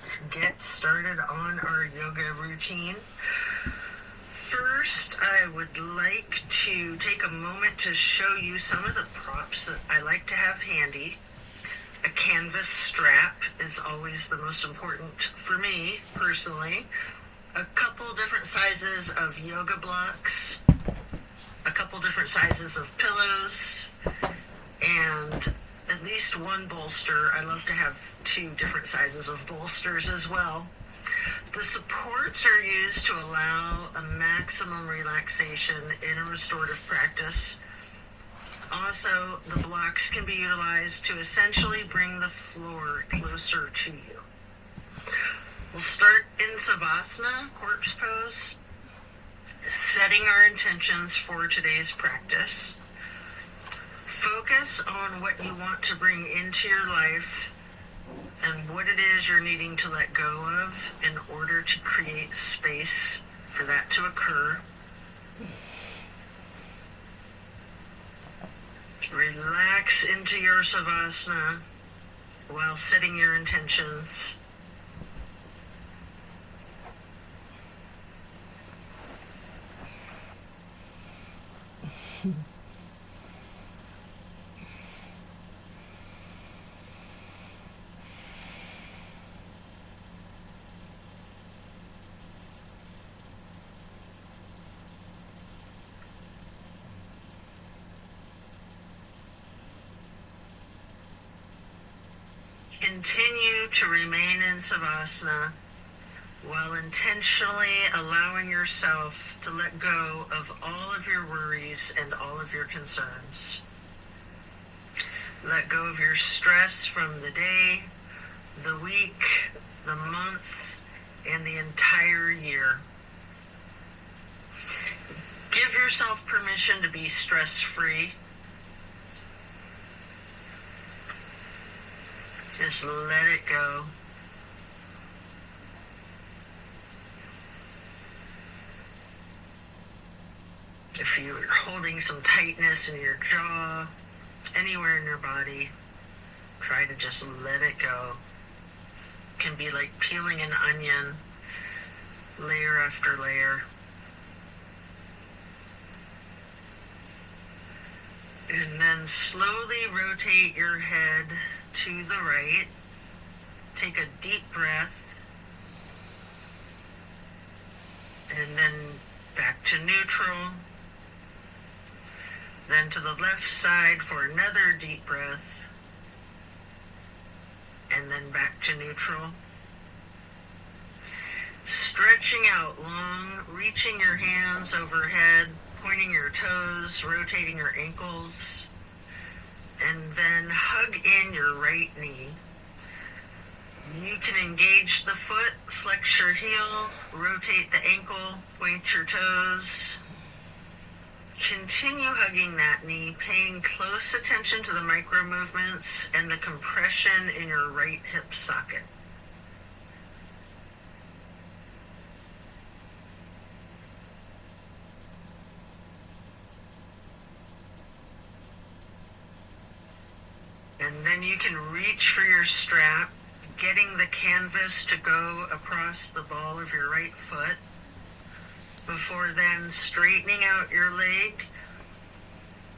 let's get started on our yoga routine. First, I would like to take a moment to show you some of the props that I like to have handy. A canvas strap is always the most important for me, personally. A couple different sizes of yoga blocks, a couple different sizes of pillows, and at least one bolster. I love to have 2 different sizes of bolsters as well. The supports are used to allow a maximum relaxation in a restorative practice. Also, the blocks can be utilized to essentially bring the floor closer to you. We'll start in Savasana, corpse pose, setting our intentions for today's practice. Focus on what you want to bring into your life and what it is you're needing to let go of in order to create space for that to occur. Relax into your Savasana while setting your intentions. Continue to remain in Savasana while intentionally allowing yourself to let go of all of your worries and all of your concerns. Let go of your stress from the day, the week, the month, and the entire year. Give yourself permission to be stress-free. Just let it go. If you're holding some tightness in your jaw, anywhere in your body, try to just let it go. It can be like peeling an onion, layer after layer. And then slowly rotate your head to the right. Take a deep breath. And then back to neutral. Then to the left side for another deep breath. And then back to neutral. Stretching out long, reaching your hands overhead, pointing your toes, rotating your ankles. And then hug in your right knee. You can engage the foot, flex your heel, rotate the ankle, point your toes. Continue hugging that knee, paying close attention to the micro movements and the compression in your right hip socket. And then you can reach for your strap, getting the canvas to go across the ball of your right foot, before then straightening out your leg,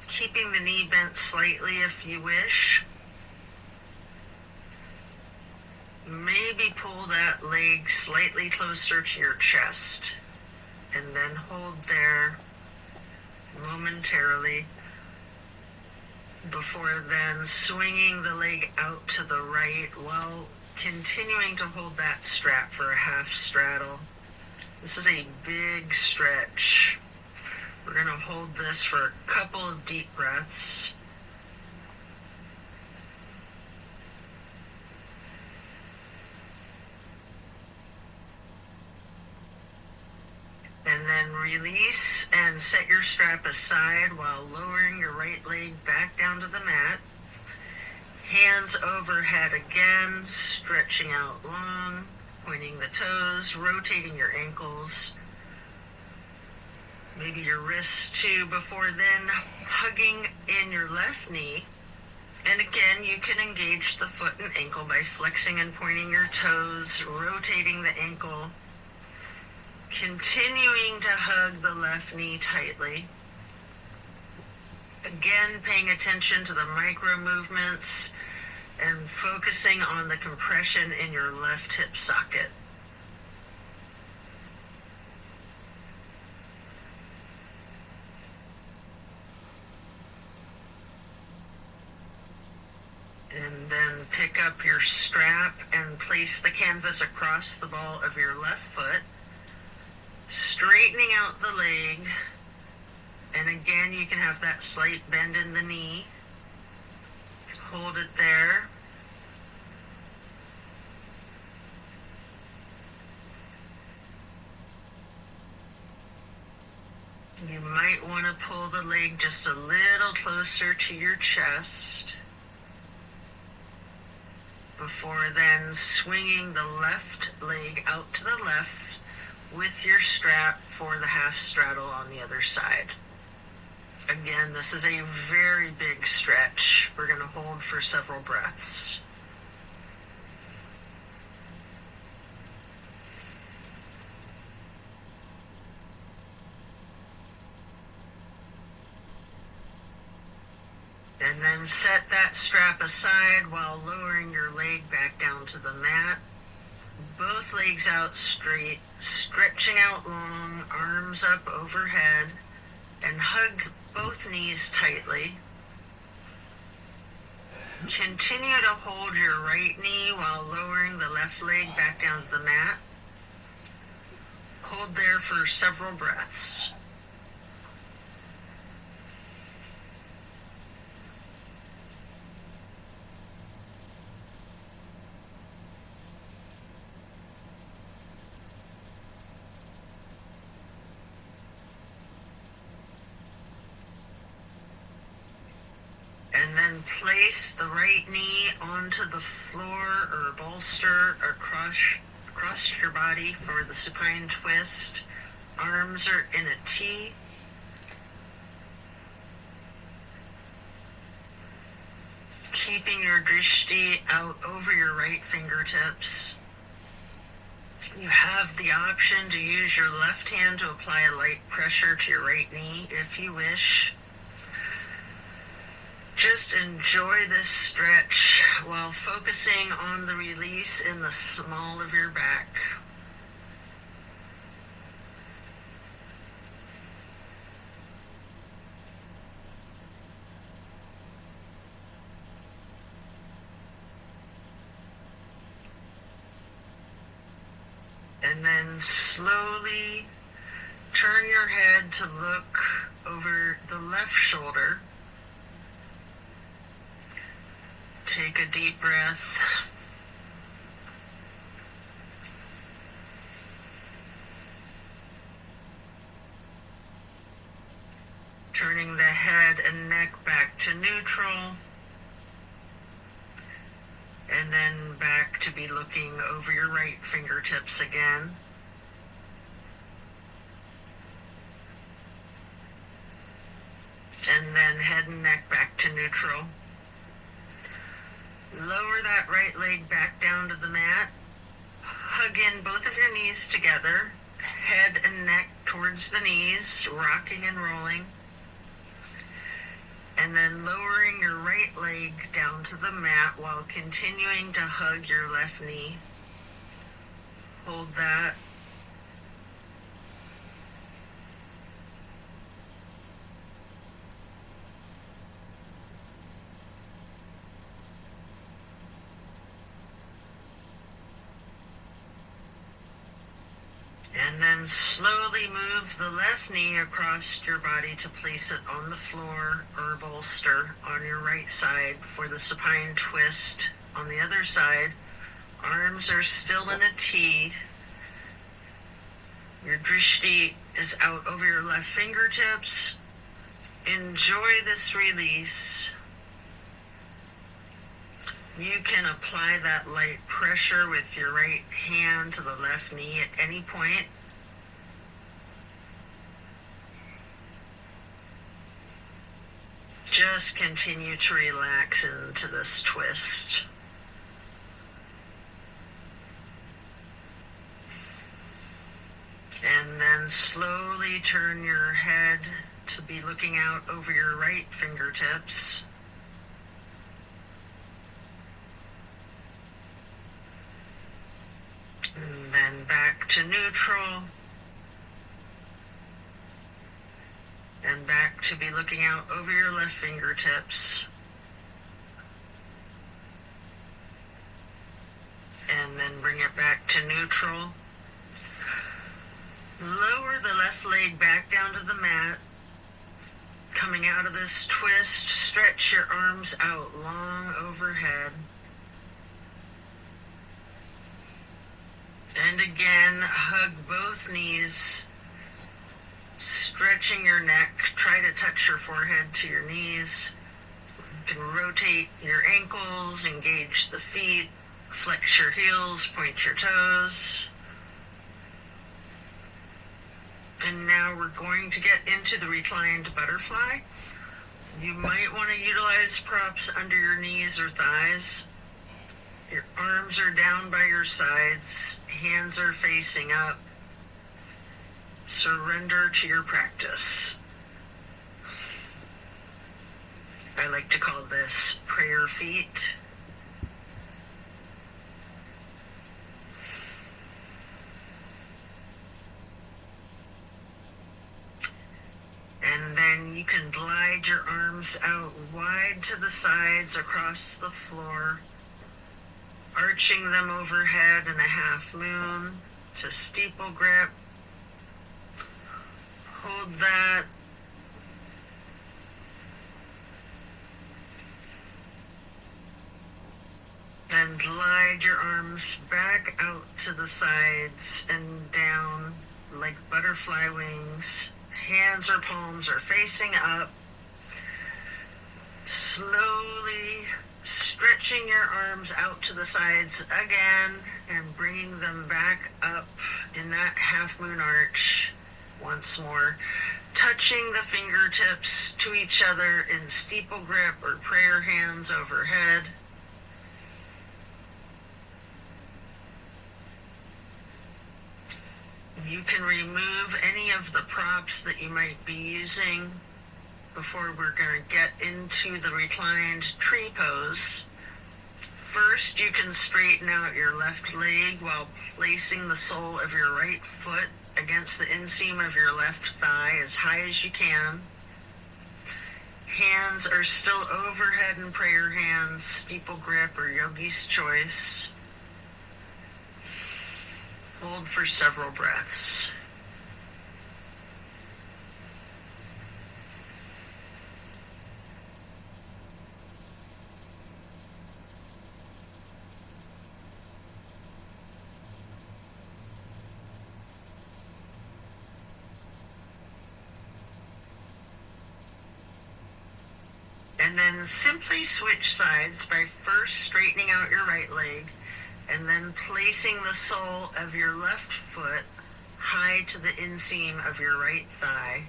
keeping the knee bent slightly if you wish. Maybe pull that leg slightly closer to your chest, and then hold there momentarily, before then swinging the leg out to the right while continuing to hold that strap for a half straddle. This is a big stretch. We're going to hold this for a couple of deep breaths. And then release and set your strap aside while lowering your right leg back down to the mat. Hands overhead again, stretching out long, pointing the toes, rotating your ankles. Maybe your wrists too, before then hugging in your left knee And again, you can engage the foot and ankle by flexing and pointing your toes, rotating the ankle, continuing to hug the left knee tightly. Again, paying attention to the micro movements and focusing on the compression in your left hip socket. And then pick up your strap and place the canvas across the ball of your left foot, straightening out the leg. And again, you can have that slight bend in the knee. Hold it there. You might want to pull the leg just a little closer to your chest before then swinging the left leg out to the left with your strap for the half straddle on the other side. Again, this is a very big stretch. We're going to hold for several breaths. And then set that strap aside while lowering your leg back down to the mat. Both legs out straight, stretching out long, arms up overhead, and hug both knees tightly. Continue to hold your right knee while lowering the left leg back down to the mat. Hold there for several breaths. And then place the right knee onto the floor or bolster across your body for the supine twist. Arms are in a T. Keeping your drishti out over your right fingertips. You have the option to use your left hand to apply a light pressure to your right knee if you wish. Just enjoy this stretch while focusing on the release in the small of your back. And then slowly turn your head to look over the left shoulder. Take a deep breath. Turning the head and neck back to neutral. And then back to be looking over your right fingertips again. And then head and neck back to neutral. Lower that right leg back down to the mat. Hug in both of your knees together. Head and neck towards the knees, rocking and rolling. And then lowering your right leg down to the mat while continuing to hug your left knee. Hold that. And then slowly move the left knee across your body to place it on the floor or bolster on your right side for the supine twist. On the other side, arms are still in a T. Your drishti is out over your left fingertips. Enjoy this release. You can apply that light pressure with your right hand to the left knee at any point. Just continue to relax into this twist. And then slowly turn your head to be looking out over your right fingertips. And then back to neutral. And back to be looking out over your left fingertips. And then bring it back to neutral. Lower the left leg back down to the mat. Coming out of this twist, stretch your arms out long overhead. And again, hug both knees, stretching your neck. Try to touch your forehead to your knees. You can rotate your ankles, engage the feet, flex your heels, point your toes. And now we're going to get into the reclined butterfly. You might want to utilize props under your knees or thighs. Your arms are down by your sides, hands are facing up. Surrender to your practice. I like to call this prayer feet. And then you can glide your arms out wide to the sides across the floor, arching them overhead in a half moon to steeple grip. Hold that. Then glide your arms back out to the sides and down like butterfly wings. Hands or palms are facing up. Slowly stretching your arms out to the sides again and bringing them back up in that half moon arch once more. Touching the fingertips to each other in steeple grip or prayer hands overhead. You can remove any of the props that you might be using before we're going to get into the reclined tree pose. First, you can straighten out your left leg while placing the sole of your right foot against the inseam of your left thigh as high as you can. Hands are still overhead in prayer hands, steeple grip or yogi's choice. Hold for several breaths. And then simply switch sides by first straightening out your right leg and then placing the sole of your left foot high to the inseam of your right thigh.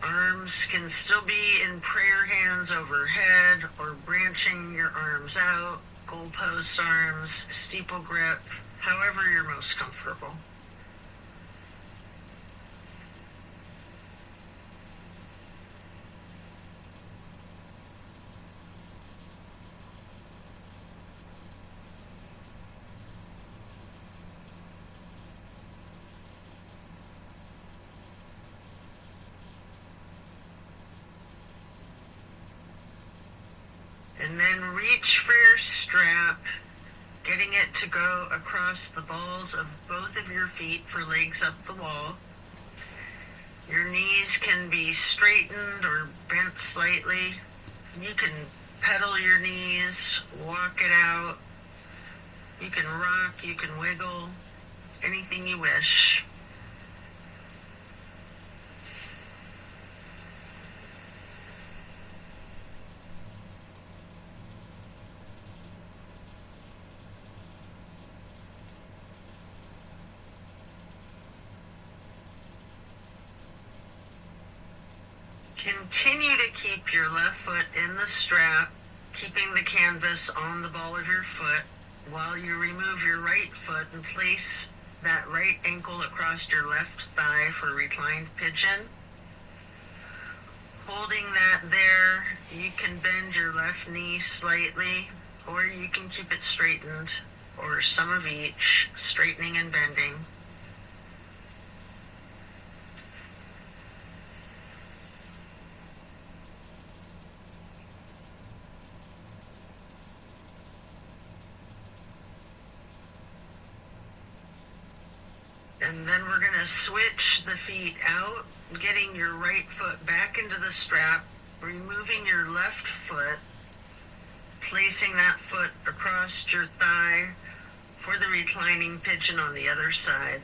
Arms can still be in prayer hands overhead or branching your arms out, goalpost arms, steeple grip, however you're most comfortable. And then reach for your strap, getting it to go across the balls of both of your feet for legs up the wall. Your knees can be straightened or bent slightly. You can pedal your knees, walk it out. You can rock, you can wiggle, anything you wish. Continue to keep your left foot in the strap, keeping the canvas on the ball of your foot while you remove your right foot and place that right ankle across your left thigh for reclined pigeon. Holding that there, you can bend your left knee slightly, or you can keep it straightened, or some of each, straightening and bending. And then we're going to switch the feet out, getting your right foot back into the strap, removing your left foot, placing that foot across your thigh for the reclining pigeon on the other side.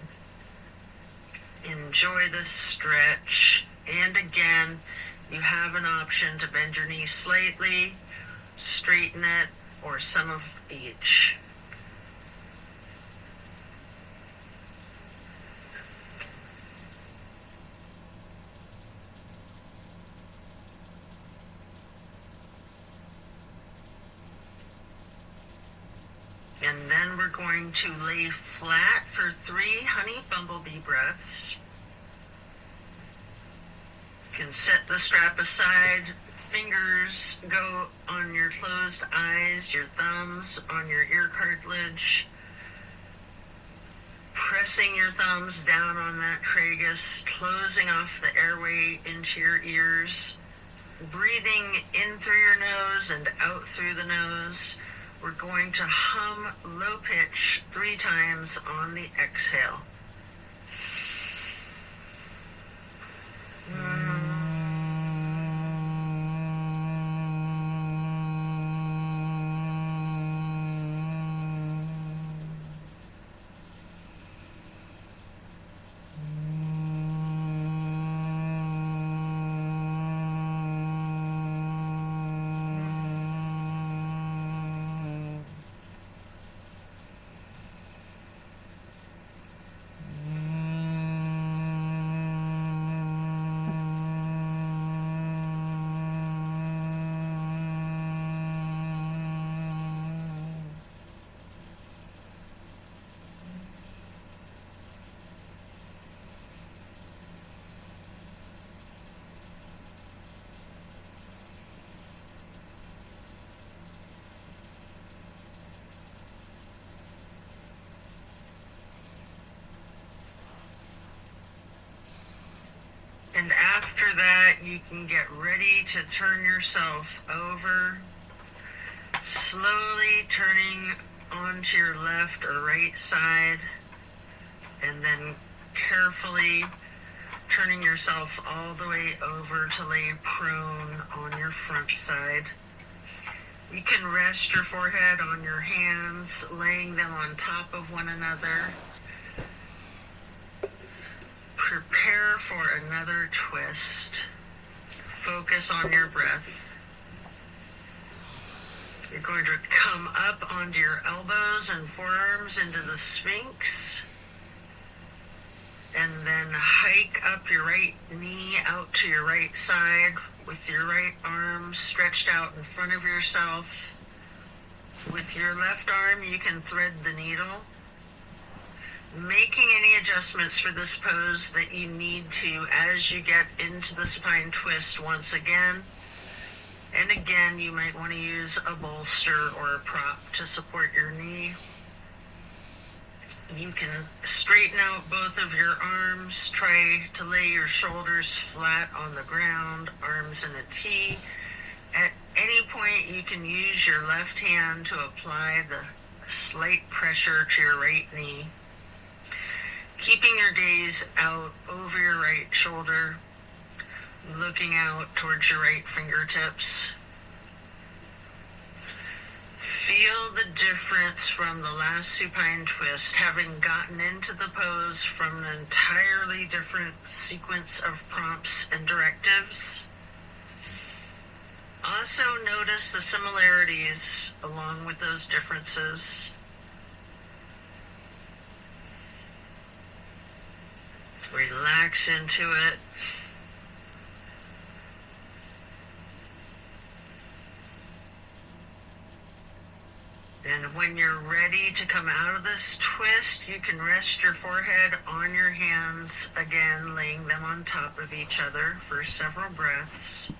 Enjoy this stretch. And again, you have an option to bend your knee slightly, straighten it, or some of each. And then we're going to lay flat for 3 honey bumblebee breaths. You can set the strap aside, fingers go on your closed eyes, your thumbs on your ear cartilage, pressing your thumbs down on that tragus, closing off the airway into your ears, breathing in through your nose and out through the nose. We're going to hum low pitch 3 times on the exhale. And after that, you can get ready to turn yourself over, slowly turning onto your left or right side, and then carefully turning yourself all the way over to lay prone on your front side. You can rest your forehead on your hands, laying them on top of one another. Prepare for another twist. Focus on your breath. You're going to come up onto your elbows and forearms into the Sphinx. And then hike up your right knee out to your right side with your right arm stretched out in front of yourself. With your left arm, you can thread the needle, making any adjustments for this pose that you need to as you get into the supine twist once again. And again, you might want to use a bolster or a prop to support your knee. You can straighten out both of your arms, try to lay your shoulders flat on the ground, arms in a T. At any point, you can use your left hand to apply the slight pressure to your right knee, keeping your gaze out over your right shoulder, looking out towards your right fingertips. Feel the difference from the last supine twist, having gotten into the pose from an entirely different sequence of prompts and directives. Also notice the similarities along with those differences. Relax into it. And when you're ready to come out of this twist, you can rest your forehead on your hands, again laying them on top of each other for several breaths.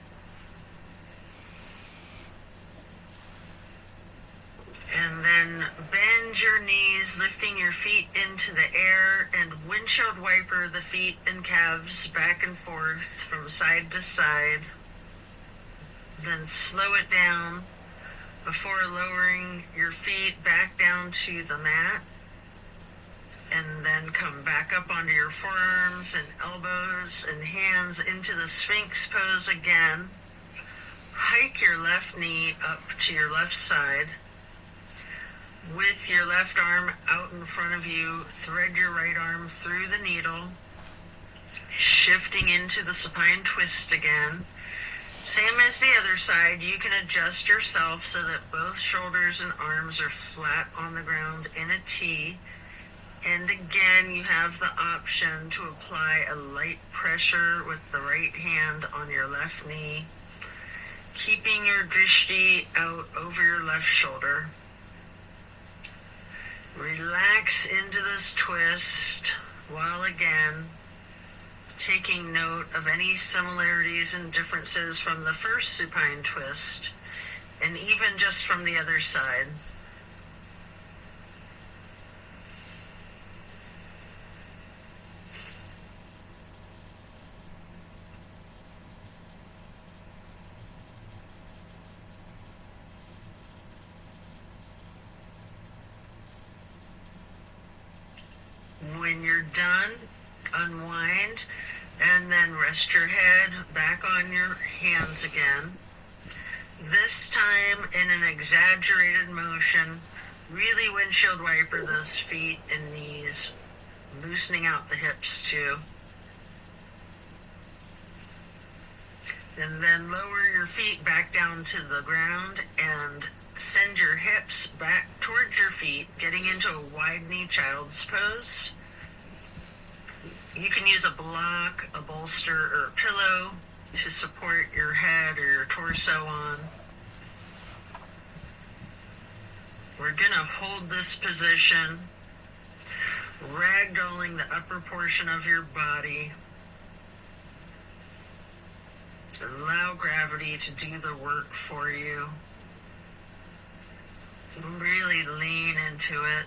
And then bend your knees, lifting your feet into the air, and windshield wiper the feet and calves back and forth from side to side. Then slow it down before lowering your feet back down to the mat. And then come back up onto your forearms and elbows and hands into the Sphinx pose again. Hike your left knee up to your left side. With your left arm out in front of you, thread your right arm through the needle, shifting into the supine twist again. Same as the other side, you can adjust yourself so that both shoulders and arms are flat on the ground in a T. And again, you have the option to apply a light pressure with the right hand on your left knee, keeping your drishti out over your left shoulder. Relax into this twist while again taking note of any similarities and differences from the first supine twist, and even just from the other side. When you're done, unwind, and then rest your head back on your hands again. This time in an exaggerated motion, really windshield wiper those feet and knees, loosening out the hips too. And then lower your feet back down to the ground and send your hips back towards your feet, getting into a wide knee child's pose. You can use a block, a bolster, or a pillow to support your head or your torso on. We're going to hold this position, ragdolling the upper portion of your body. Allow gravity to do the work for you. Really lean into it.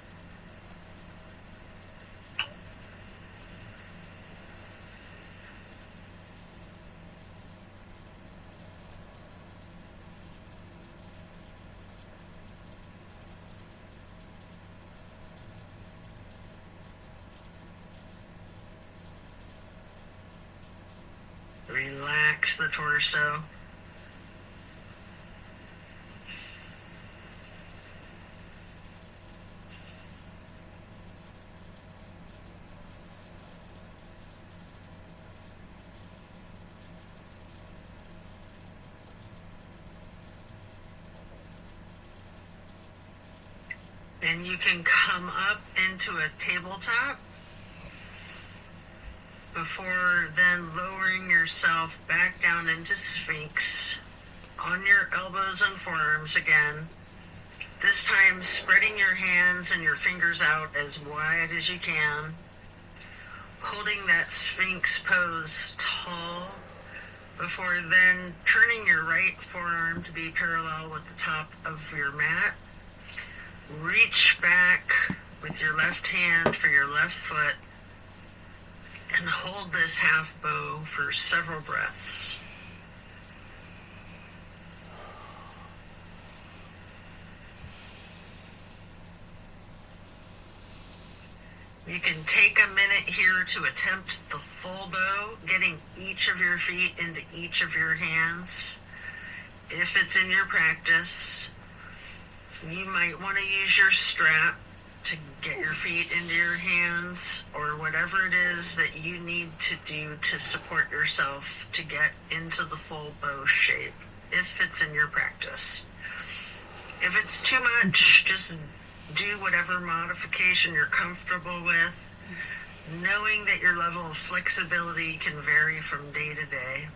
Relax the torso. Then you can come up into a tabletop before then lowering yourself back down into Sphinx on your elbows and forearms again. This time spreading your hands and your fingers out as wide as you can, holding that Sphinx pose tall before then turning your right forearm to be parallel with the top of your mat. Reach back with your left hand for your left foot and hold this half bow for several breaths. You can take a minute here to attempt the full bow, getting each of your feet into each of your hands. If it's in your practice, you might want to use your strap to get your feet into your hands, or whatever it is that you need to do to support yourself to get into the full bow shape, if it's in your practice. If it's too much, just do whatever modification you're comfortable with, knowing that your level of flexibility can vary from day to day.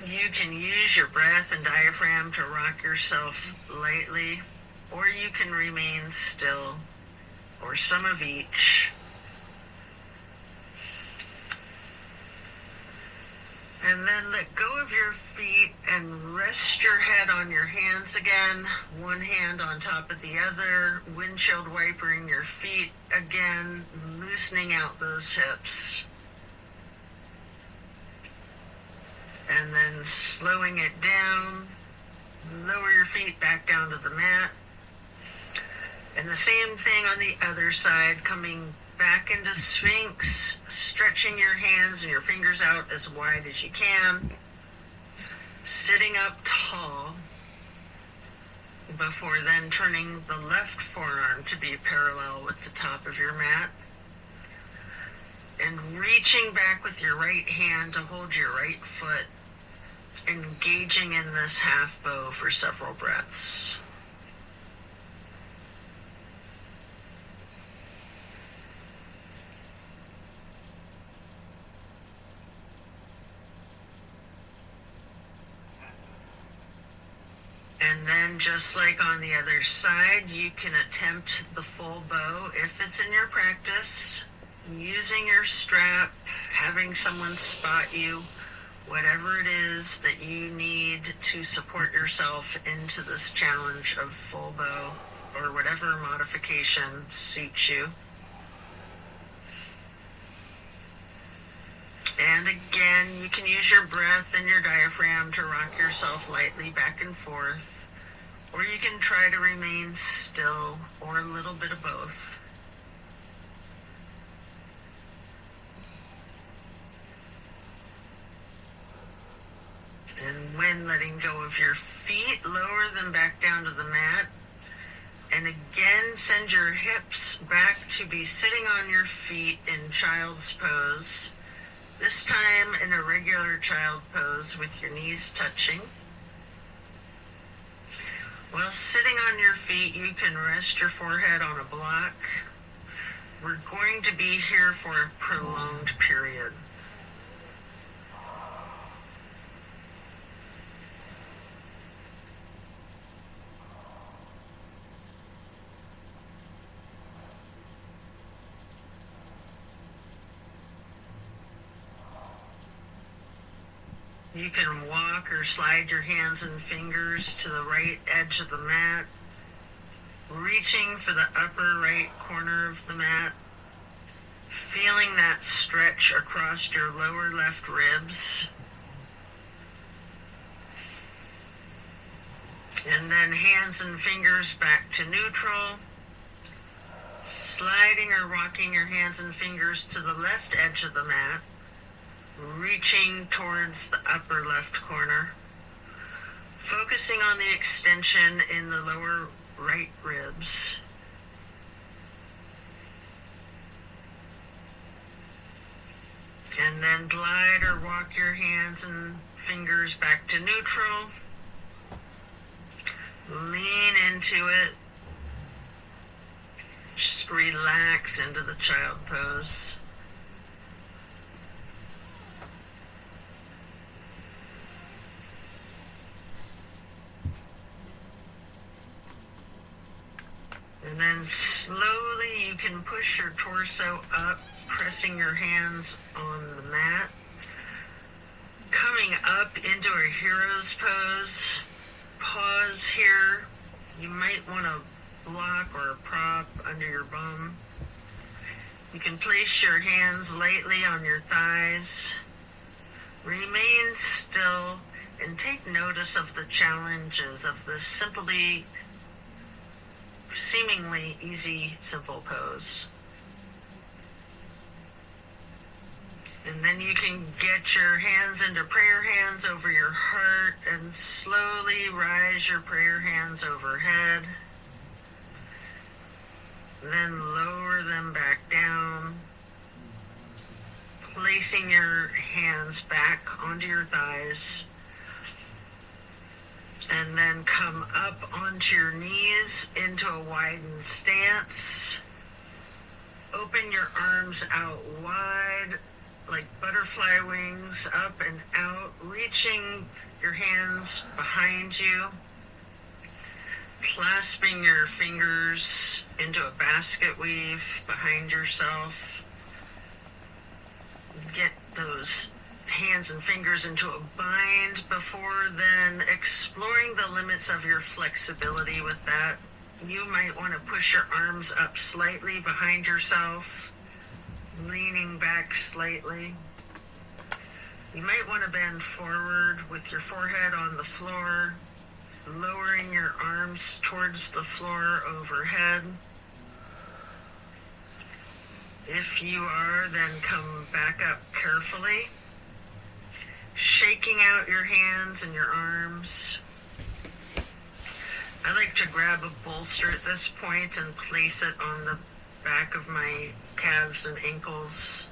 You can use your breath and diaphragm to rock yourself lightly, or you can remain still, or some of each. And then let go of your feet and rest your head on your hands again, one hand on top of the other, windshield wipering your feet again, loosening out those hips. And then slowing it down, lower your feet back down to the mat. And the same thing on the other side, coming back into Sphinx, stretching your hands and your fingers out as wide as you can, sitting up tall, before then turning the left forearm to be parallel with the top of your mat, and reaching back with your right hand to hold your right foot, engaging in this half bow for several breaths. And then just like on the other side, you can attempt the full bow if it's in your practice, using your strap, having someone spot you, whatever it is that you need to support yourself into this challenge of full bow, or whatever modification suits you. And again, you can use your breath and your diaphragm to rock yourself lightly back and forth, or you can try to remain still, or a little bit of both. And when letting go of your feet, lower them back down to the mat. And again, send your hips back to be sitting on your feet in child's pose. This time in a regular child pose with your knees touching. While sitting on your feet, you can rest your forehead on a block. We're going to be here for a prolonged period. You can walk or slide your hands and fingers to the right edge of the mat, reaching for the upper right corner of the mat, feeling that stretch across your lower left ribs. And then hands and fingers back to neutral, sliding or rocking your hands and fingers to the left edge of the mat, reaching towards the upper left corner, focusing on the extension in the lower right ribs. And then glide or walk your hands and fingers back to neutral. Lean into it. Just relax into the child pose. And then slowly you can push your torso up, pressing your hands on the mat. Coming up into a hero's pose. Pause here. You might want a block or a prop under your bum. You can place your hands lightly on your thighs. Remain still and take notice of the challenges of this seemingly easy, simple pose. And then you can get your hands into prayer hands over your heart and slowly rise your prayer hands overhead. Then lower them back down, placing your hands back onto your thighs. And then come up onto your knees into a widened stance. Open your arms out wide, like butterfly wings, up and out, reaching your hands behind you, clasping your fingers into a basket weave behind yourself. Get those hands and fingers into a bind before then exploring the limits of your flexibility with that. You might want to push your arms up slightly behind yourself, leaning back slightly. You might want to bend forward with your forehead on the floor, lowering your arms towards the floor overhead. If you are, then come back up carefully, shaking out your hands and your arms. I like to grab a bolster at this point and place it on the back of my calves and ankles.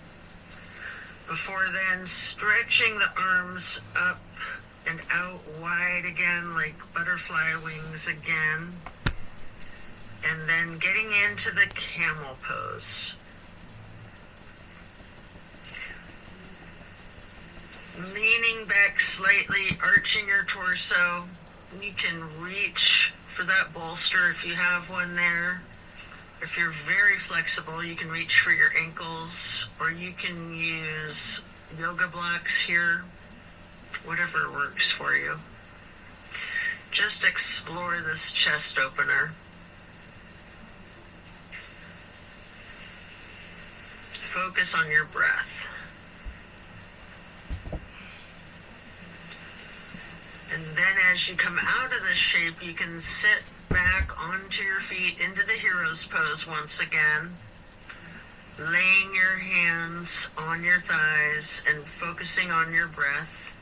Before then, stretching the arms up and out wide again like butterfly wings again. And then getting into the camel pose. Leaning back slightly, arching your torso. You can reach for that bolster if you have one there. If you're very flexible, you can reach for your ankles, or you can use yoga blocks here, whatever works for you. Just explore this chest opener. Focus on your breath. And then as you come out of this shape, you can sit back onto your feet into the hero's pose once again, laying your hands on your thighs and focusing on your breath.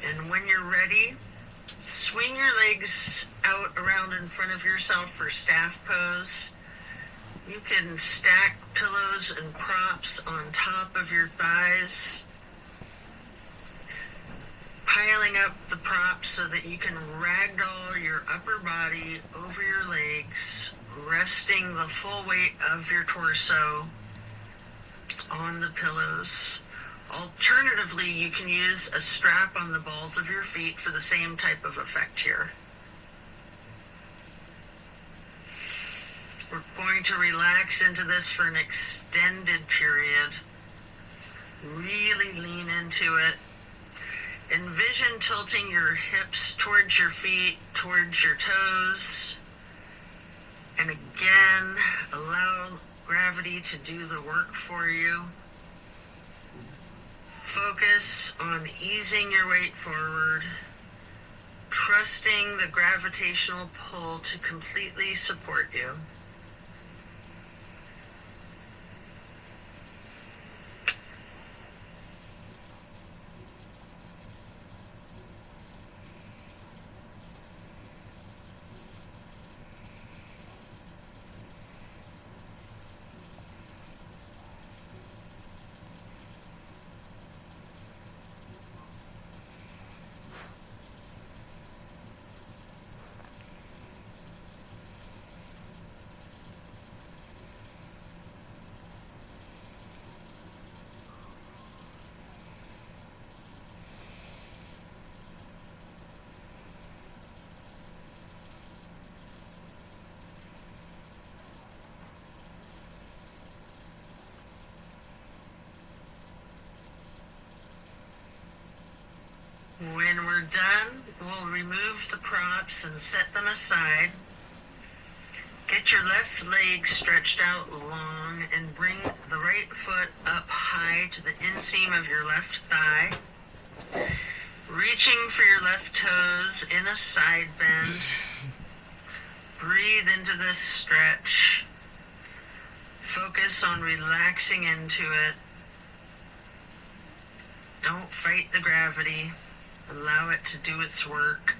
And when you're ready, swing your legs out around in front of yourself for staff pose. You can stack pillows and props on top of your thighs, piling up the props so that you can ragdoll your upper body over your legs, resting the full weight of your torso on the pillows. Alternatively, you can use a strap on the balls of your feet for the same type of effect here. We're going to relax into this for an extended period. Really lean into it. Envision tilting your hips towards your feet, towards your toes. And again, allow gravity to do the work for you. Focus on easing your weight forward, trusting the gravitational pull to completely support you. When we're done, we'll remove the props and set them aside. Get your left leg stretched out long and bring the right foot up high to the inseam of your left thigh. Reaching for your left toes in a side bend. Breathe into this stretch. Focus on relaxing into it. Don't fight the gravity. Allow it to do its work.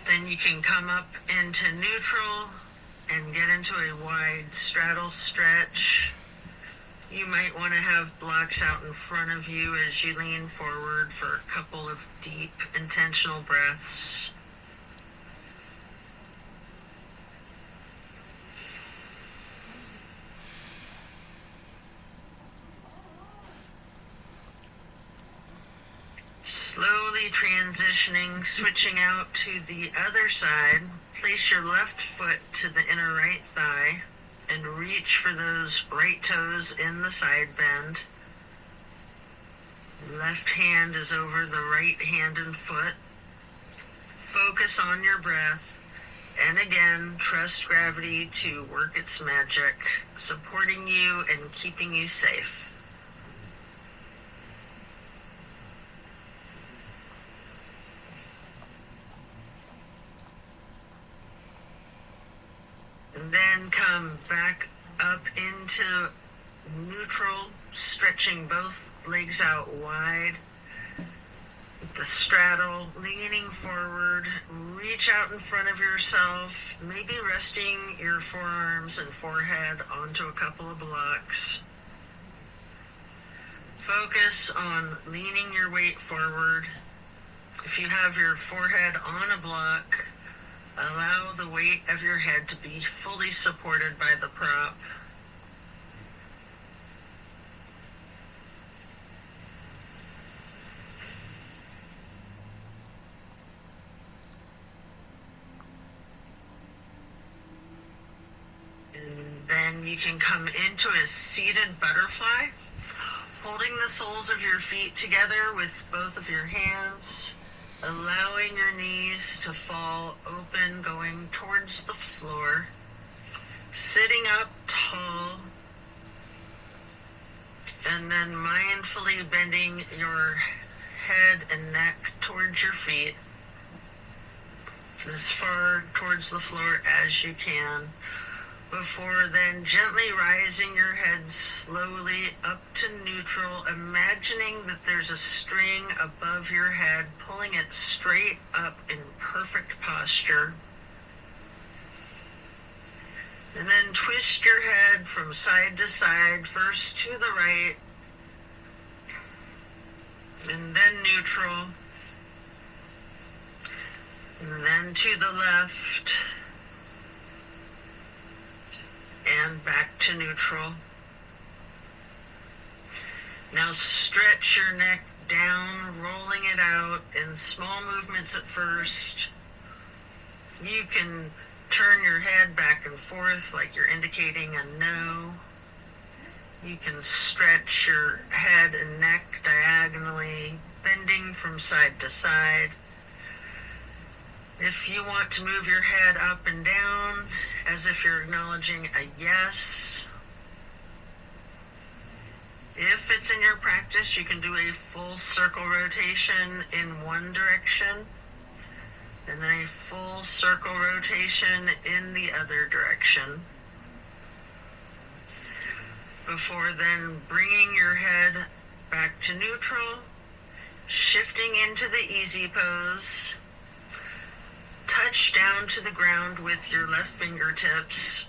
Then you can come up into neutral and get into a wide straddle stretch. You might want to have blocks out in front of you as you lean forward for a couple of deep, intentional breaths. slowly transitioning, switching out to the other side. Place your left foot to the inner right thigh and reach for those right toes in the side bend. Left hand is over the right hand and foot. Focus on your breath. And again, trust gravity to work its magic, supporting you and keeping you safe. And then come back up into neutral, stretching both legs out wide. The straddle, leaning forward, reach out in front of yourself, maybe resting your forearms and forehead onto a couple of blocks. Focus on leaning your weight forward. If you have your forehead on a block, allow the weight of your head to be fully supported by the prop. And then you can come into a seated butterfly, holding the soles of your feet together with both of your hands, allowing your knees to fall open, going towards the floor, sitting up tall, and then mindfully bending your head and neck towards your feet, as far towards the floor as you can, before then gently rising your head slowly up to neutral, imagining that there's a string above your head, pulling it straight up in perfect posture. And then twist your head from side to side, first to the right, and then neutral, and then to the left, and back to neutral. Now stretch your neck down, rolling it out in small movements at first. You can turn your head back and forth like you're indicating a no. You can stretch your head and neck diagonally, bending from side to side. If you want to move your head up and down as if you're acknowledging a yes. If it's in your practice, you can do a full circle rotation in one direction and then a full circle rotation in the other direction. Before then bringing your head back to neutral, shifting into the easy pose. Touch down to the ground with your left fingertips.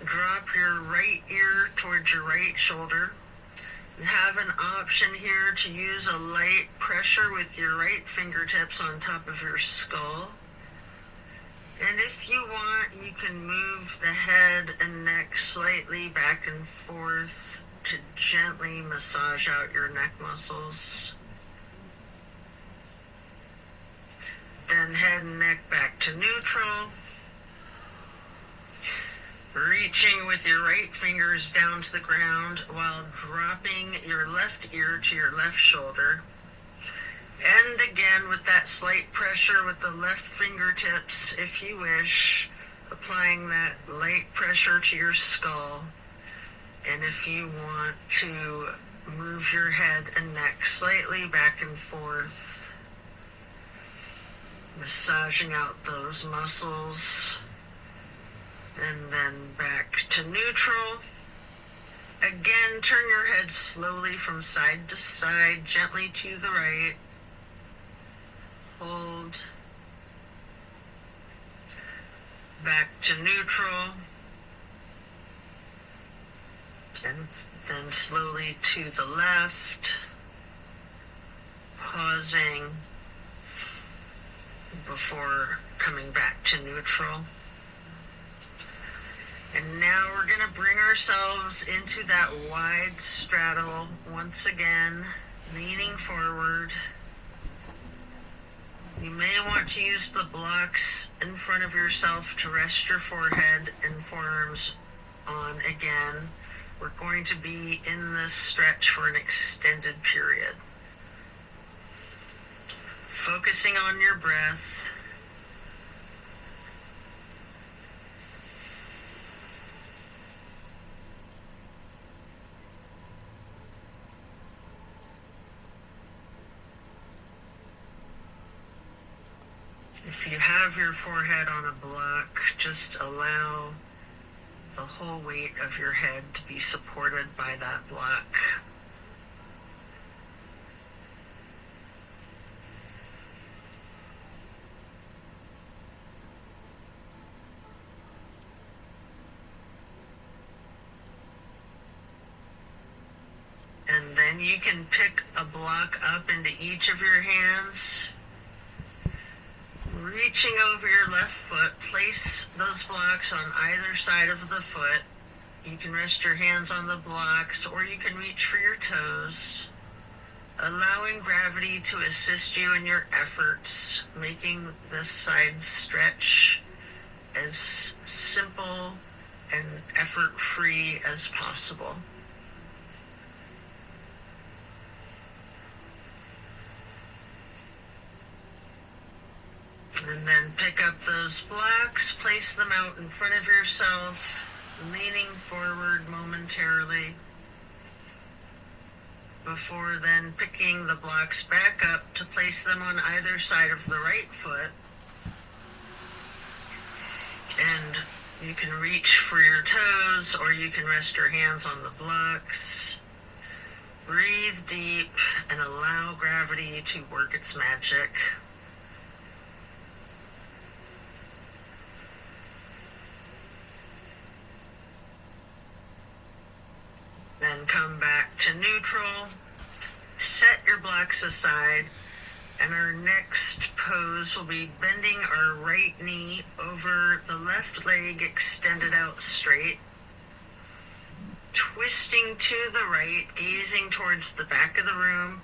Drop your right ear towards your right shoulder. You have an option here to use a light pressure with your right fingertips on top of your skull. And if you want, you can move the head and neck slightly back and forth to gently massage out your neck muscles. Then head and neck back to neutral. Reaching with your right fingers down to the ground while dropping your left ear to your left shoulder. And again with that slight pressure with the left fingertips, if you wish, applying that light pressure to your skull. And if you want to move your head and neck slightly back and forth, massaging out those muscles, and then back to neutral. Again, turn your head slowly from side to side, gently to the right. Hold. Back to neutral. And then slowly to the left. Pausing before coming back to neutral. And now we're going to bring ourselves into that wide straddle once again, leaning forward, You may want to use the blocks in front of yourself to rest your forehead and forearms on again. We're going to be in this stretch for an extended period. Focusing on your breath. If you have your forehead on a block, just allow the whole weight of your head to be supported by that block. And then you can pick a block up into each of your hands. Reaching over your left foot, place those blocks on either side of the foot. You can rest your hands on the blocks, or you can reach for your toes, allowing gravity to assist you in your efforts, making this side stretch as simple and effort-free as possible. And then pick up those blocks, place them out in front of yourself, leaning forward momentarily, before then picking the blocks back up to place them on either side of the right foot. And you can reach for your toes, or you can rest your hands on the blocks. Breathe deep and allow gravity to work its magic. Then come back to neutral, set your blocks aside, and our next pose will be bending our right knee over the left leg extended out straight, twisting to the right, gazing towards the back of the room.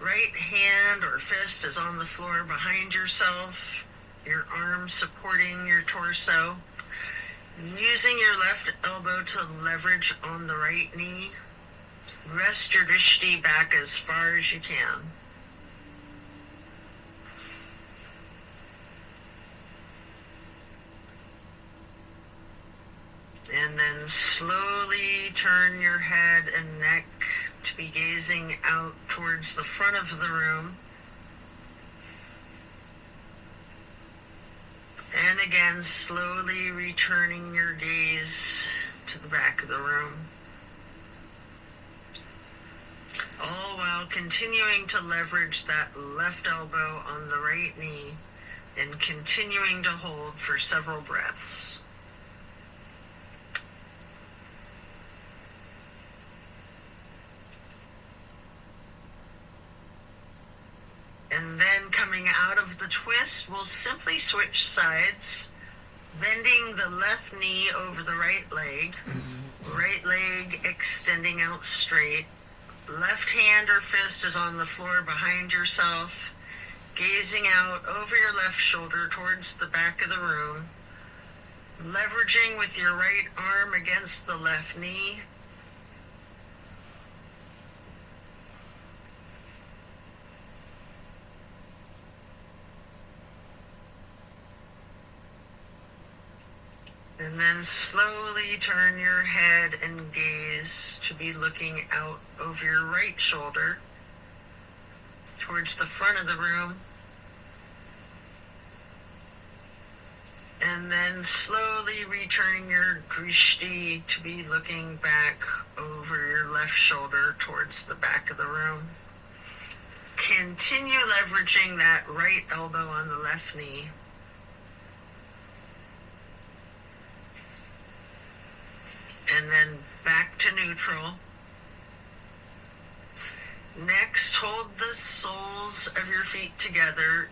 Right hand or fist is on the floor behind yourself, your arm supporting your torso. Using your left elbow to leverage on the right knee, rest your drishti back as far as you can. And then slowly turn your head and neck to be gazing out towards the front of the room. And again, slowly returning your gaze to the back of the room. All while continuing to leverage that left elbow on the right knee and continuing to hold for several breaths. And then coming out of the twist, we'll simply switch sides, bending the left knee over the right leg extending out straight. Left hand or fist is on the floor behind yourself, gazing out over your left shoulder towards the back of the room, leveraging with your right arm against the left knee. And then slowly turn your head and gaze to be looking out over your right shoulder towards the front of the room. And then slowly returning your drishti to be looking back over your left shoulder towards the back of the room. Continue leveraging that right elbow on the left knee. And then back to neutral. Next, hold the soles of your feet together,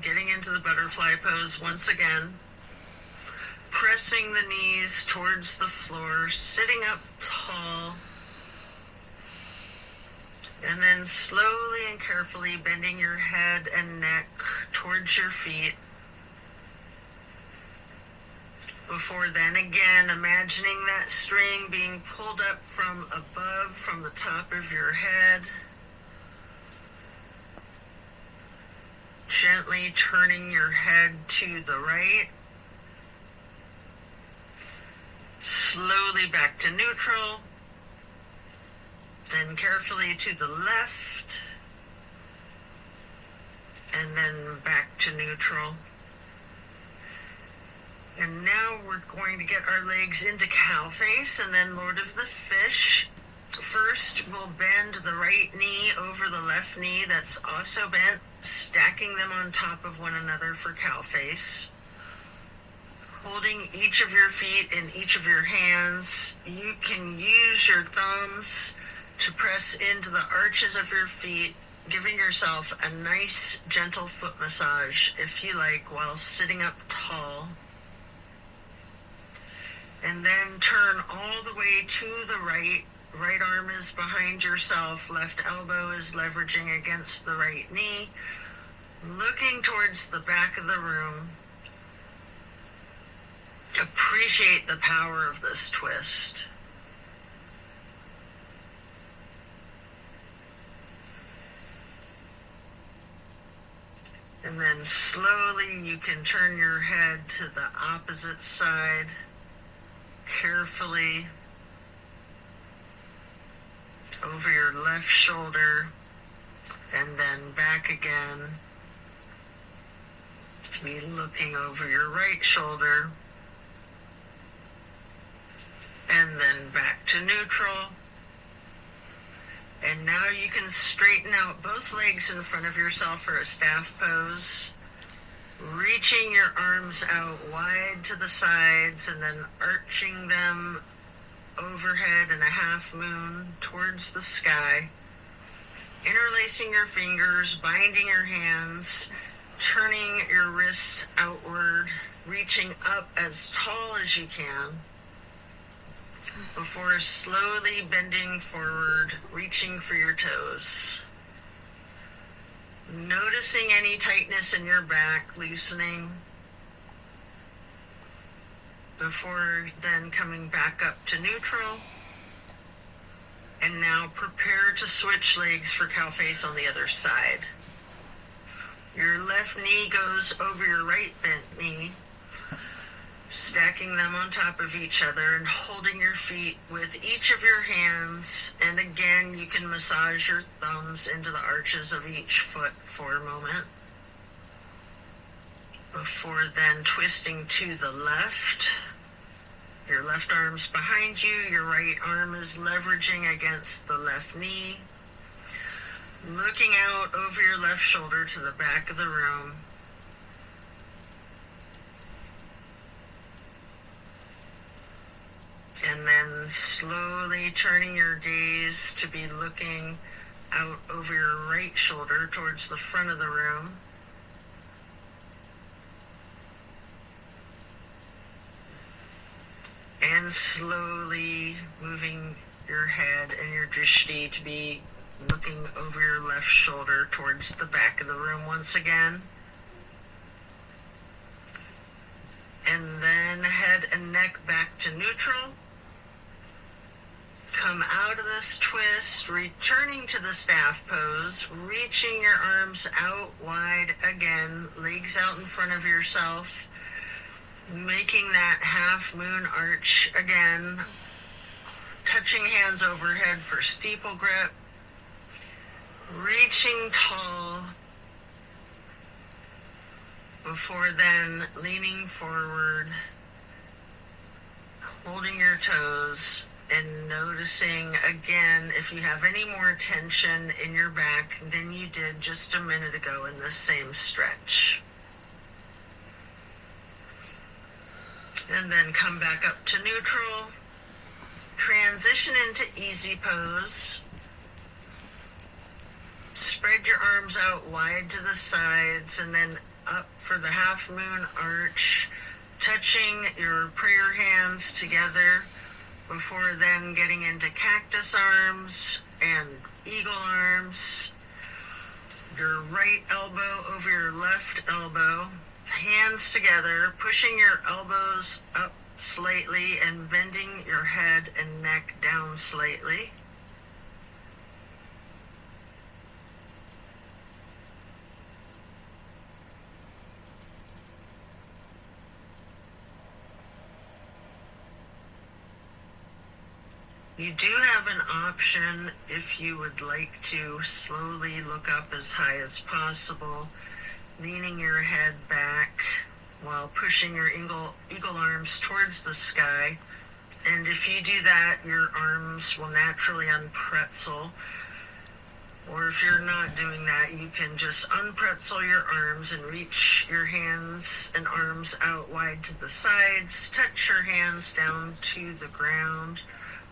getting into the butterfly pose once again. Pressing the knees towards the floor, sitting up tall. And then slowly and carefully bending your head and neck towards your feet. Before then, again, imagining that string being pulled up from above, from the top of your head. Gently turning your head to the right. Slowly back to neutral. Then carefully to the left. And then back to neutral. And now we're going to get our legs into cow face and then Lord of the Fish. First, we'll bend the right knee over the left knee that's also bent, stacking them on top of one another for cow face. Holding each of your feet in each of your hands, you can use your thumbs to press into the arches of your feet, giving yourself a nice, gentle foot massage, if you like, while sitting up tall. And then turn all the way to the right. Right arm is behind yourself, left elbow is leveraging against the right knee, looking towards the back of the room. Appreciate the power of this twist. And then slowly you can turn your head to the opposite side, carefully, over your left shoulder, and then back again to be looking over your right shoulder, and then back to neutral. And now you can straighten out both legs in front of yourself for a staff pose, reaching your arms out wide to the sides and then arching them overhead in a half moon towards the sky, interlacing your fingers, binding your hands, turning your wrists outward, reaching up as tall as you can, before slowly bending forward, reaching for your toes. Noticing any tightness in your back, loosening, before then coming back up to neutral. And now prepare to switch legs for cow face on the other side. Your left knee goes over your right bent knee, stacking them on top of each other and holding your feet with each of your hands. And again, you can massage your thumbs into the arches of each foot for a moment. Before then twisting to the left. Your left arm's behind you, your right arm is leveraging against the left knee. Looking out over your left shoulder to the back of the room. And then slowly turning your gaze to be looking out over your right shoulder towards the front of the room. And slowly moving your head and your drishti to be looking over your left shoulder towards the back of the room once again. And then head and neck back to neutral. Come out of this twist, returning to the staff pose, reaching your arms out wide again, legs out in front of yourself. Making that half moon arch again, touching hands overhead for steeple grip, reaching tall, before then leaning forward, holding your toes, and noticing again if you have any more tension in your back than you did just a minute ago in this same stretch. And then come back up to neutral. Transition into easy pose. Spread your arms out wide to the sides and then up for the half moon arch, touching your prayer hands together before then getting into cactus arms and eagle arms, your right elbow over your left elbow, hands together, pushing your elbows up slightly and bending your head and neck down slightly. You do have an option if you would like to slowly look up as high as possible, leaning your head back while pushing your eagle arms towards the sky. And if you do that, your arms will naturally unpretzel. Or if you're not doing that, you can just unpretzel your arms and reach your hands and arms out wide to the sides. Touch your hands down to the ground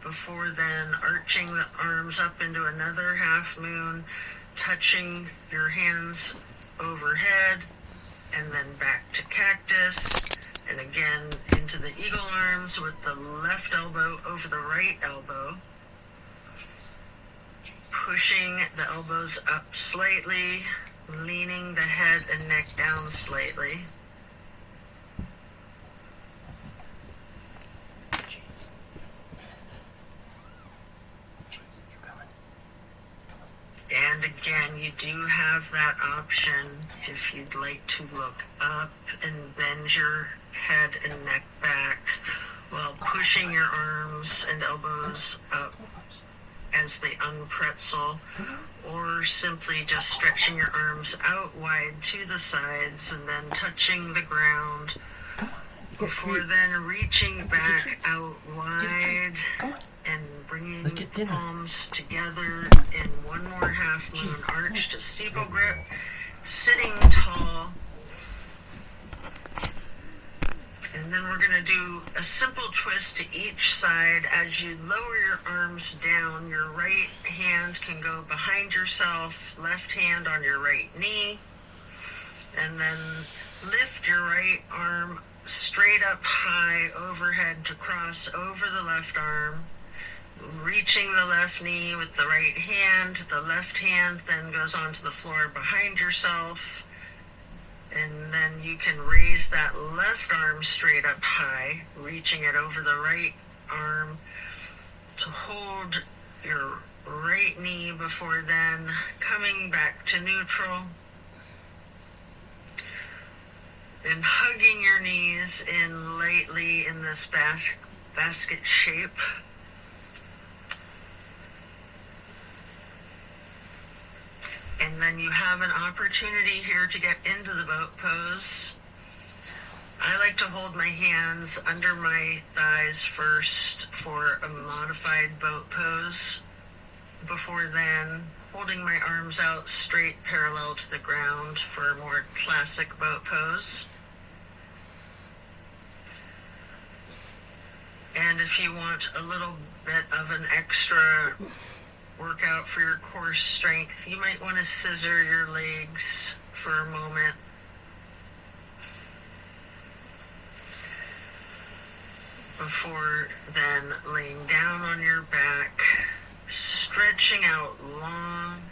before then arching the arms up into another half moon, touching your hands overhead, and then back to cactus, and again into the eagle arms with the left elbow over the right elbow, pushing the elbows up slightly, leaning the head and neck down slightly. And again, you do have that option if you'd like to look up and bend your head and neck back while pushing your arms and elbows up as they unpretzel, or simply just stretching your arms out wide to the sides and then touching the ground before then reaching back out wide and bringing the palms together in one more half moon arch to steeple grip, sitting tall. And then we're going to do a simple twist to each side. As you lower your arms down, your right hand can go behind yourself, left hand on your right knee, and then lift your right arm straight up high overhead to cross over the left arm, reaching the left knee with the right hand. The left hand then goes onto the floor behind yourself, and then you can raise that left arm straight up high, reaching it over the right arm to hold your right knee before then coming back to neutral and hugging your knees in lightly in this basket shape. And then you have an opportunity here to get into the boat pose. I like to hold my hands under my thighs first for a modified boat pose, before then holding my arms out straight parallel to the ground for a more classic boat pose. And if you want a little bit of an extra workout for your core strength, you might want to scissor your legs for a moment. Before then laying down on your back, stretching out long.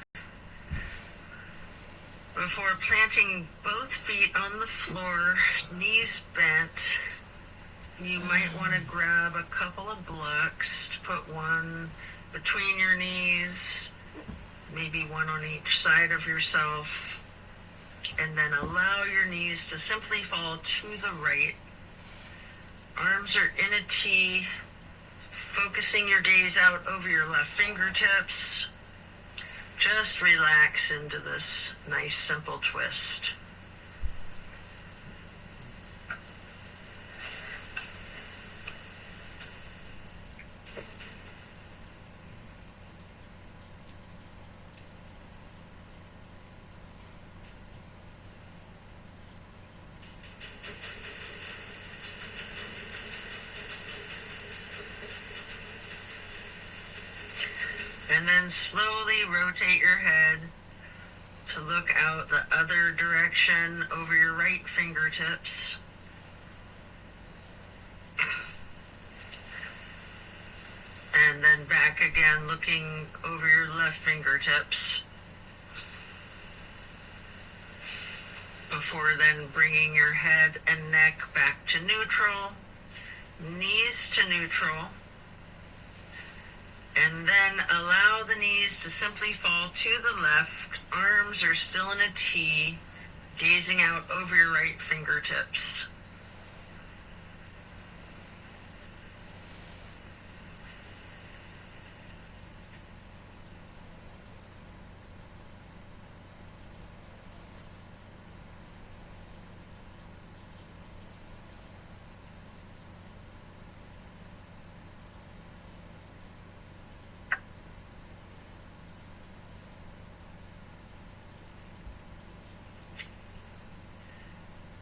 Before planting both feet on the floor, knees bent, you might want to grab a couple of blocks to put one between your knees, maybe one on each side of yourself, and then allow your knees to simply fall to the right. Arms are in a T, focusing your gaze out over your left fingertips. Just relax into this nice simple twist. And then slowly rotate your head to look out the other direction over your right fingertips. And then then back again, looking over your left fingertips. Before then bringing your head and neck back to neutral, knees to neutral, and then allow the knees to simply fall to the left. Arms are still in a T, gazing out over your right fingertips.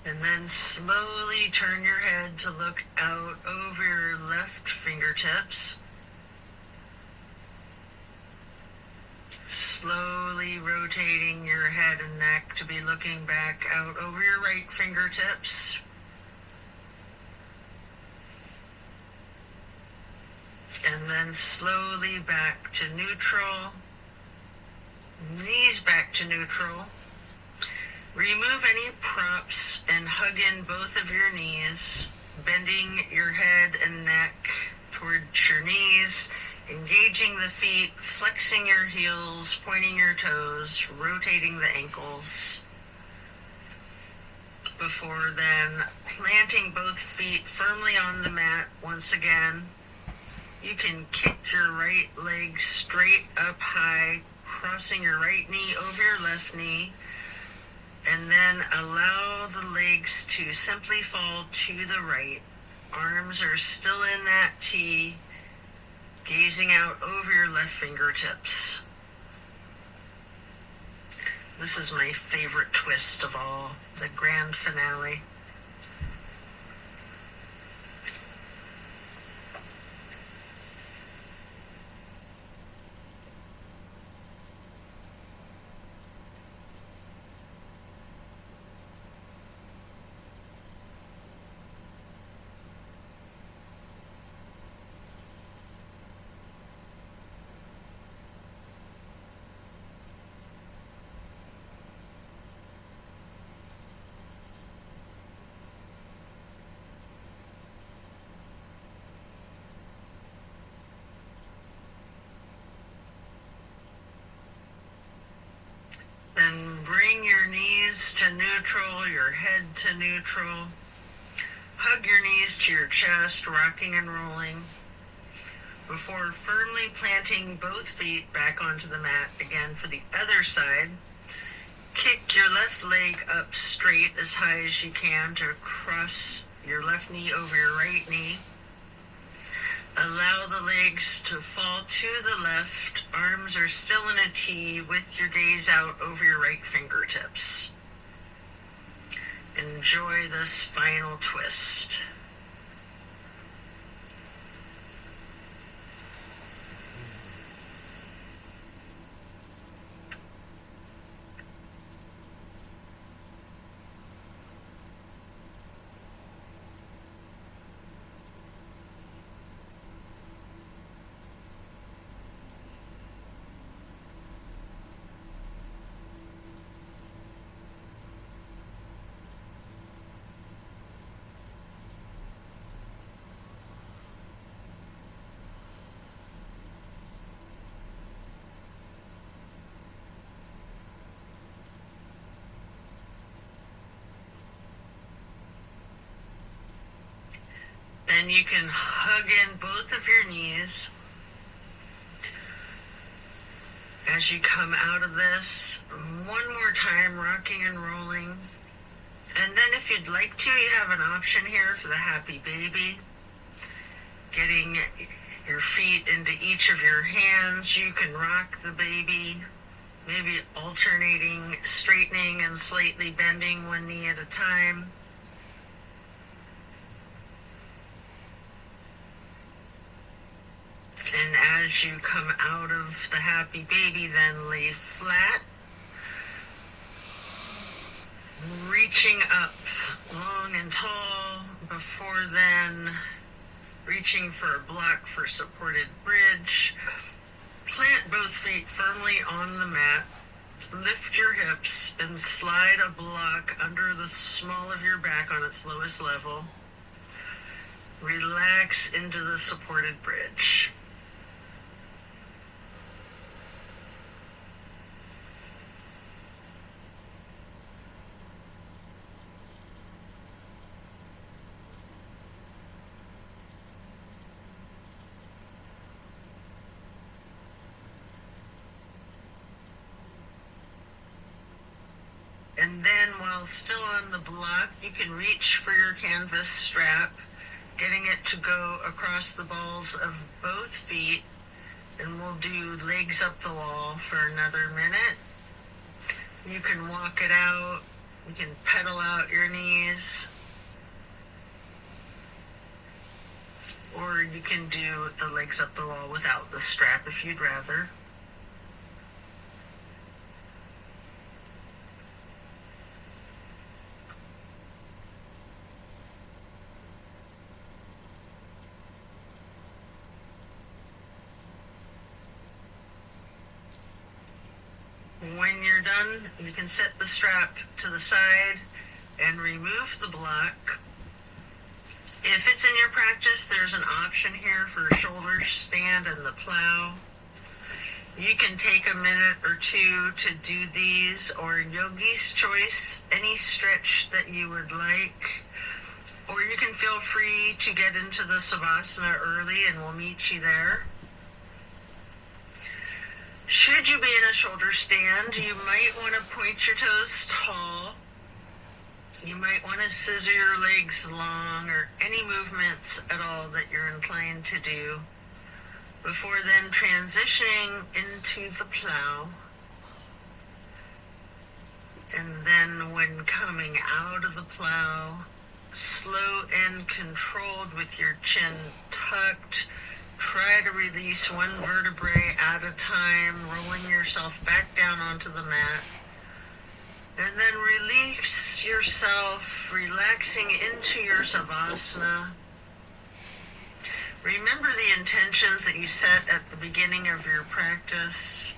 And then slowly turn your head to look out over your left fingertips. Slowly rotating your head and neck to be looking back out over your right fingertips. And then slowly back to neutral. Knees back to neutral. Remove any props and hug in both of your knees, bending your head and neck towards your knees, engaging the feet, flexing your heels, pointing your toes, rotating the ankles. Before then, planting both feet firmly on the mat once again. You can kick your right leg straight up high, crossing your right knee over your left knee. And then allow the legs to simply fall to the right. Arms are still in that T, gazing out over your left fingertips. This is my favorite twist of all, the grand finale. Then bring your knees to neutral, your head to neutral. Hug your knees to your chest, rocking and rolling. Before firmly planting both feet back onto the mat again for the other side. Kick your left leg up straight as high as you can to cross your left knee over your right knee. Allow the legs to fall to the left. Arms are still in a T with your gaze out over your right fingertips. Enjoy this final twist. Then you can hug in both of your knees as you come out of this. One more time, rocking and rolling. And then if you'd like to, you have an option here for the happy baby. Getting your feet into each of your hands. You can rock the baby, maybe alternating, straightening and slightly bending one knee at a time. And as you come out of the happy baby, then lay flat, reaching up long and tall. Before then, reaching for a block for supported bridge. Plant both feet firmly on the mat. Lift your hips and slide a block under the small of your back on its lowest level. Relax into the supported bridge. And then while still on the block, you can reach for your canvas strap, getting it to go across the balls of both feet. And we'll do legs up the wall for another minute. You can walk it out. You can pedal out your knees. Or you can do the legs up the wall without the strap if you'd rather. When you're done, you can set the strap to the side and remove the block. If it's in your practice, there's an option here for a shoulder stand and the plow. You can take a minute or two to do these, or yogi's choice, any stretch that you would like. Or you can feel free to get into the savasana early and we'll meet you there. Should you be in a shoulder stand, you might want to point your toes tall. You might want to scissor your legs long, or any movements at all that you're inclined to do, before then transitioning into the plow. And then when coming out of the plow, slow and controlled with your chin tucked, try to release one vertebrae at a time, rolling yourself back down onto the mat. And then release yourself, relaxing into your savasana. Remember the intentions that you set at the beginning of your practice.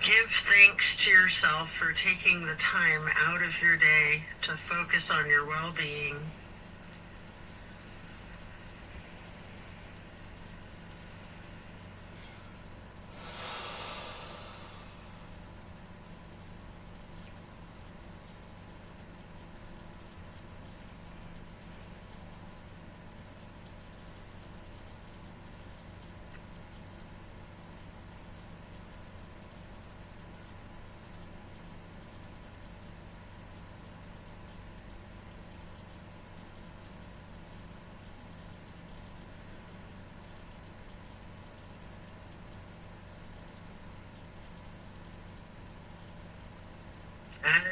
Give thanks to yourself for taking the time out of your day to focus on your well-being.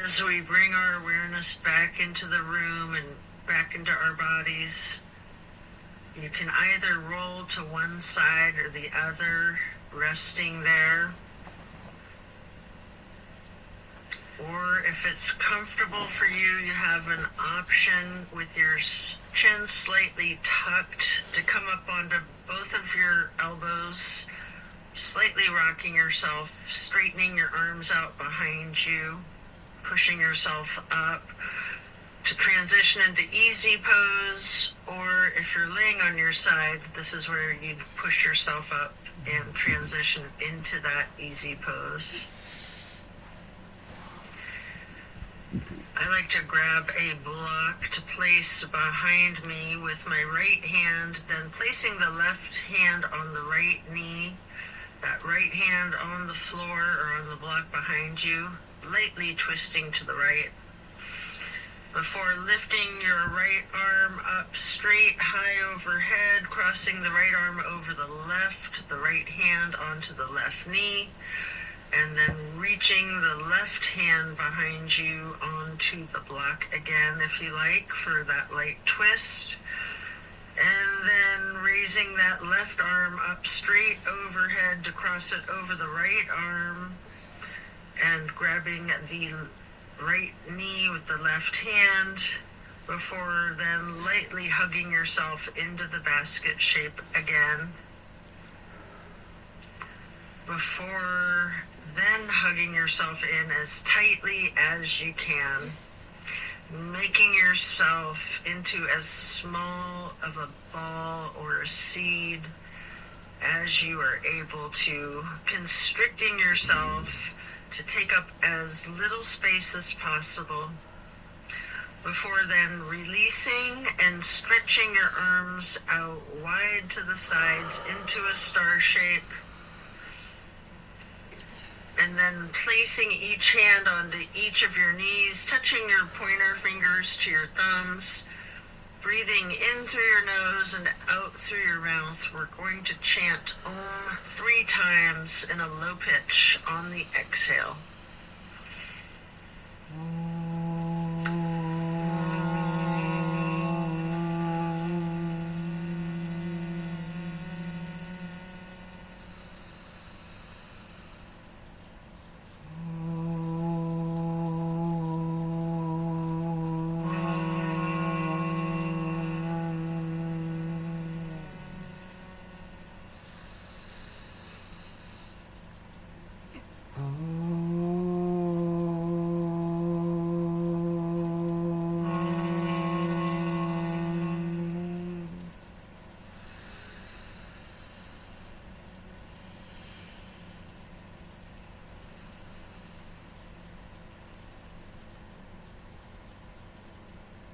As we bring our awareness back into the room and back into our bodies, you can either roll to one side or the other, resting there. Or if it's comfortable for you, you have an option with your chin slightly tucked to come up onto both of your elbows, slightly rocking yourself, straightening your arms out behind you, pushing yourself up to transition into easy pose. Or if you're laying on your side, this is where you'd push yourself up and transition into that easy pose. I like to grab a block to place behind me with my right hand, then placing the left hand on the right knee, that right hand on the floor or on the block behind you, lightly twisting to the right. Before lifting your right arm up straight, high overhead, crossing the right arm over the right hand onto the left knee, and then reaching the left hand behind you onto the block again, if you like, for that light twist. And then raising that left arm up straight overhead to cross it over the right arm, and grabbing the right knee with the left hand, before then lightly hugging yourself into the basket shape again. Before then hugging yourself in as tightly as you can, making yourself into as small of a ball or a seed as you are able to, constricting yourself to take up as little space as possible. Before then releasing and stretching your arms out wide to the sides into a star shape. And then placing each hand onto each of your knees, touching your pointer fingers to your thumbs, breathing in through your nose and out through your mouth. We're going to chant Om 3 times in a low pitch on the exhale.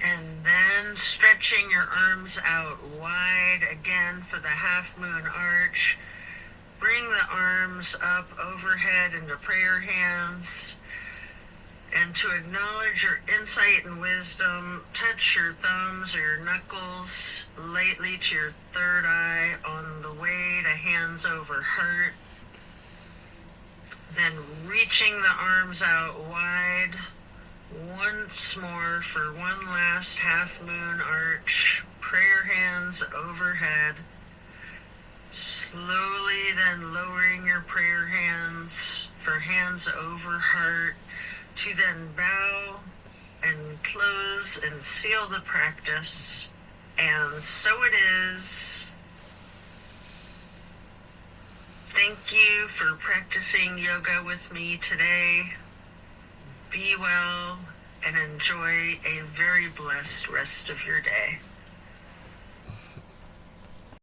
And then stretching your arms out wide again for the half moon arch. Bring the arms up overhead into prayer hands. And to acknowledge your insight and wisdom, touch your thumbs or your knuckles lightly to your third eye on the way to hands over heart. Then reaching the arms out wide once more for one last half moon arch. Prayer hands overhead. Slowly then lowering your prayer hands for hands over heart, to then bow and close and seal the practice. And so it is. Thank you for practicing yoga with me today. Be well and enjoy a very blessed rest of your day.